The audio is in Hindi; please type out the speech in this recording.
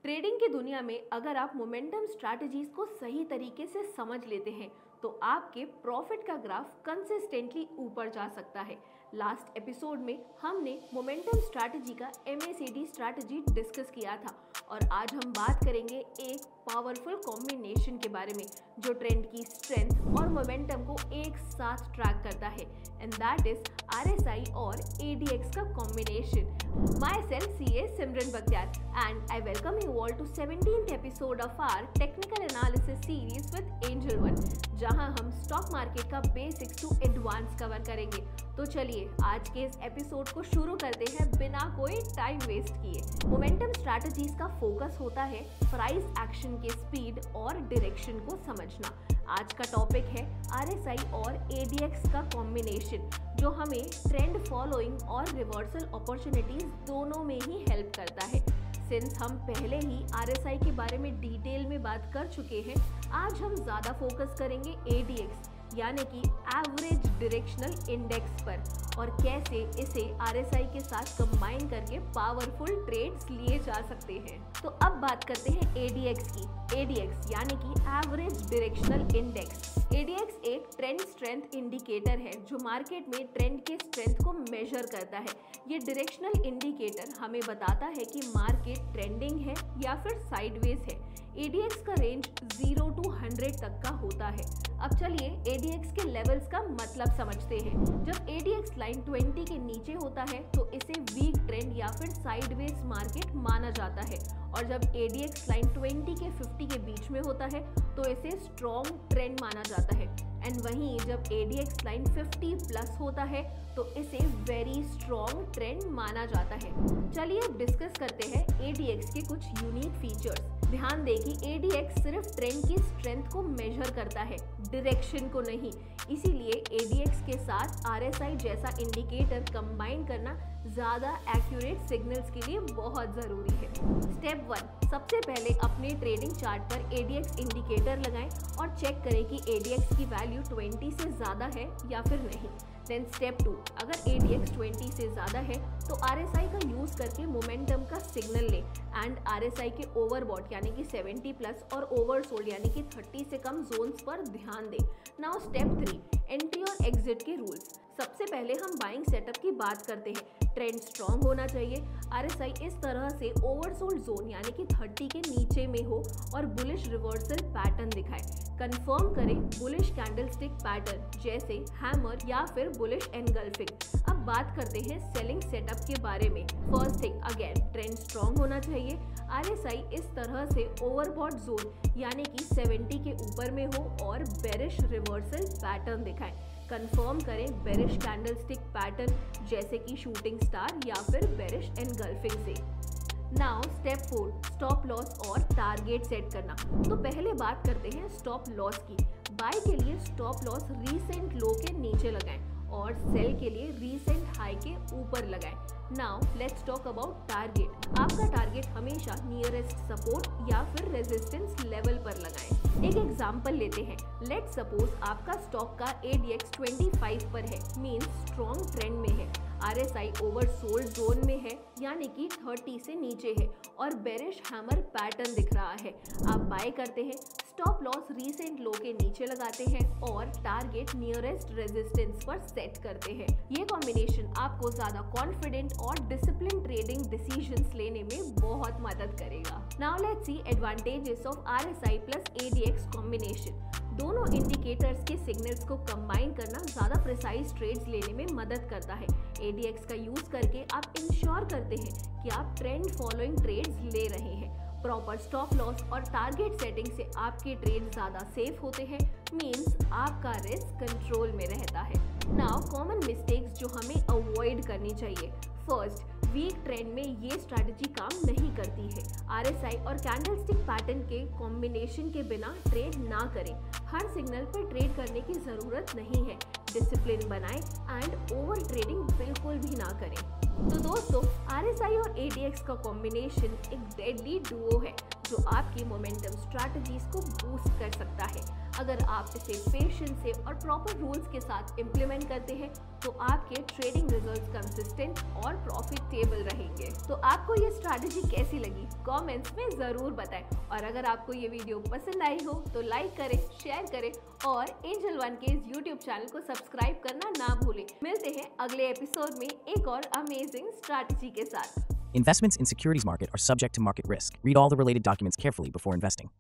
ट्रेडिंग की दुनिया में अगर आप मोमेंटम स्ट्रैटेजीज को सही तरीके से समझ लेते हैं तो आपके प्रॉफिट का ग्राफ कंसिस्टेंटली ऊपर जा सकता है। लास्ट एपिसोड में हमने मोमेंटम स्ट्रैटेजी का MACD स्ट्रैटेजी डिस्कस किया था और आज हम बात करेंगे एक पावरफुल कॉम्बिनेशन के बारे में जो ट्रेंड की स्ट्रेंथ और मोमेंटम को एक साथ ट्रैक करता है एंड दैट इज RSI और ADX का combination. My self CA Simran Bakhtiyar and I welcome you all to 17th episode of our technical analysis series with Angel One, जहां हम स्टॉक मार्केट का बेसिक्स टू एडवांस कवर करेंगे। तो चलिए आज के इस एपिसोड को शुरू करते हैं बिना कोई टाइम वेस्ट किए। मोमेंटम स्ट्रैटेजीज का फोकस होता है प्राइस एक्शन के स्पीड और डायरेक्शन को समझना। आज का टॉपिक है RSI और ADX का कॉम्बिनेशन जो हमें ट्रेंड फॉलोइंग और रिवर्सल अपॉर्चुनिटीज दोनों में ही हेल्प करता है। सिंस हम पहले ही RSI के बारे में डिटेल में बात कर चुके हैं, आज हम ज़्यादा फोकस करेंगे ADX यानी कि एवरेज डायरेक्शनल इंडेक्स पर और कैसे इसे RSI के साथ कंबाइन करके पावरफुल ट्रेड्स लिए जा सकते हैं। तो अब बात करते हैं ADX की। ADX यानी कि एवरेज डायरेक्शनल इंडेक्स। ADX एक ट्रेंड स्ट्रेंथ इंडिकेटर है जो मार्केट में ट्रेंड के स्ट्रेंथ को मेजर करता है। ये डायरेक्शनल इंडिकेटर हमें बताता है कि मार्केट ट्रेंडिंग है या फिर साइडवेज है। ADX का रेंज 0 to 100 तक का होता है। अब चलिए ADX के लेवल्स का मतलब समझते हैं। जब ADX लाइन 20 के नीचे होता है तो इसे वीक ट्रेंड या फिर साइडवेज मार्केट माना जाता है और जब ADX लाइन 20 के 50 के बीच में होता है तो इसे स्ट्रॉन्ग ट्रेंड माना जाता है एंड वहीं जब ADX लाइन 50 प्लस होता है तो इसे वेरी स्ट्रॉन्ग ट्रेंड माना जाता है। चलिए अब डिस्कस करते हैं ADX के कुछ यूनिक फीचर्स। ध्यान दें कि ADX सिर्फ ट्रेंड की स्ट्रेंथ को मेजर करता है, डायरेक्शन को नहीं। इसीलिए ADX के साथ RSI जैसा इंडिकेटर कंबाइन करना ज़्यादा एक्यूरेट सिग्नल्स के लिए बहुत ज़रूरी है। स्टेप 1, सबसे पहले अपने ट्रेडिंग चार्ट पर ADX इंडिकेटर लगाएं और चेक करें कि ADX की वैल्यू 20 से ज़्यादा है या फिर नहीं। देन स्टेप 2, अगर ADX 20 से ज़्यादा है तो RSI का यूज़ करके मोमेंटम का सिग्नल लें एंड RSI के ओवरबॉट यानी कि 70 प्लस और ओवरसोल्ड यानी कि 30 से कम जोन्स पर ध्यान दें। नाउ स्टेप 3, एंट्री और एग्जिट के रूल्स। सबसे पहले हम बाइंग सेटअप की बात करते हैं। ट्रेंड स्ट्रॉन्ग होना चाहिए, RSI इस तरह से ओवरसोल्ड जोन यानी कि 30 के नीचे में हो और बुलिश रिवर्सल पैटर्न दिखाए। कंफर्म करें बुलिश कैंडलस्टिक पैटर्न जैसे हैमर या फिर बुलिश एनगल्फिंग। अब बात करते हैं सेलिंग सेटअप के बारे में। First thing again trend strong होना चाहिए, RSI इस तरह से ओवरबॉट जोन यानी कि 70 के ऊपर में हो और बेरिश रिवर्सल पैटर्न दिखाएं। कंफर्म करें बेरिश कैंडलस्टिक पैटर्न जैसे कि शूटिंग स्टार या फिर बेरिश एनगल्फिंग से। नाउ स्टेप 4, स्टॉप लॉस और टारगेट सेट करना। तो पहले बात करते हैं स्टॉप लॉस की। बाय के लिए स्टॉप लॉस रीसेंट लो के नीचे लगाएं और सेल के लिए रीसेंट हाई के ऊपर लगाएं। Now let's talk about target. आपका टारगेट हमेशा नियरेस्ट सपोर्ट या फिर रेजिस्टेंस लेवल पर लगाएं। एक एग्जांपल लेते हैं। लेट्स सपोज आपका स्टॉक का ADX 25 पर है, मींस स्ट्रॉन्ग ट्रेंड में है। RSI ओवरसोल्ड जोन में है यानी कि 30 से नीचे है और बेरिश हैमर पैटर्न दिख रहा है। आप बाय करते हैं, स्टॉप लॉस रीसेंट लो के नीचे लगाते हैं और टारगेट नियरेस्ट रेजिस्टेंस पर सेट करते हैं। ये कॉम्बिनेशन आपको ज़्यादा कॉन्फिडेंट और डिसिप्लिन ट्रेडिंग डिसीजंस लेने में बहुत मदद करेगा। Now let's see advantages of RSI plus ADX combination. दोनों इंडिकेटर्स के सिग्नल्स को कंबाइन करना ज़्यादा प्रिसाइज ट्रेड्स लेने में मदद करता है। ADX का यूज़ करके आप इंश्योर करते हैं कि आप ट्रेंड फॉलोइंग ट्रेड्स ले रहे हैं। प्रॉपर स्टॉप लॉस और टारगेट सेटिंग से आपके ट्रेड ज़्यादा सेफ होते हैं, मींस आपका रिस्क कंट्रोल में रहता है। नाउ कॉमन मिस्टेक्स जो हमें अवॉइड करनी चाहिए। फर्स्ट, वीक ट्रेंड में ये स्ट्रैटेजी काम नहीं करती है। RSI और कैंडलस्टिक पैटर्न के कॉम्बिनेशन के बिना ट्रेड ना करें। हर सिग्नल पर ट्रेड करने की ज़रूरत नहीं है। डिसिप्लिन बनाएं एंड ओवर ट्रेडिंग बिल्कुल भी ना करें। तो दोस्तों, RSI और ADX का कॉम्बिनेशन एक डेडली डुओ है जो आपकी मोमेंटम स्ट्रैटेजीज को बूस्ट कर सकता है। अगर आप इसे पेशेंस से और प्रॉपर रूल्स के साथ इम्प्लीमेंट करते हैं तो आपके ट्रेडिंग रिजल्ट्स कंसिस्टेंट और प्रॉफिटेबल रहेंगे। तो आपको ये स्ट्रैटेजी कैसी लगी कमेंट्स में ज़रूर बताएं, और अगर आपको ये वीडियो पसंद आई हो तो लाइक करें, शेयर करें और एंजल वन के इस यूट्यूब चैनल को सब्सक्राइब करना ना भूलें। मिलते हैं अगले एपिसोड में एक और अमेजिंग स्ट्रैटेजी के साथ। Investments in securities market are subject to market risk. Read all the related documents carefully before investing.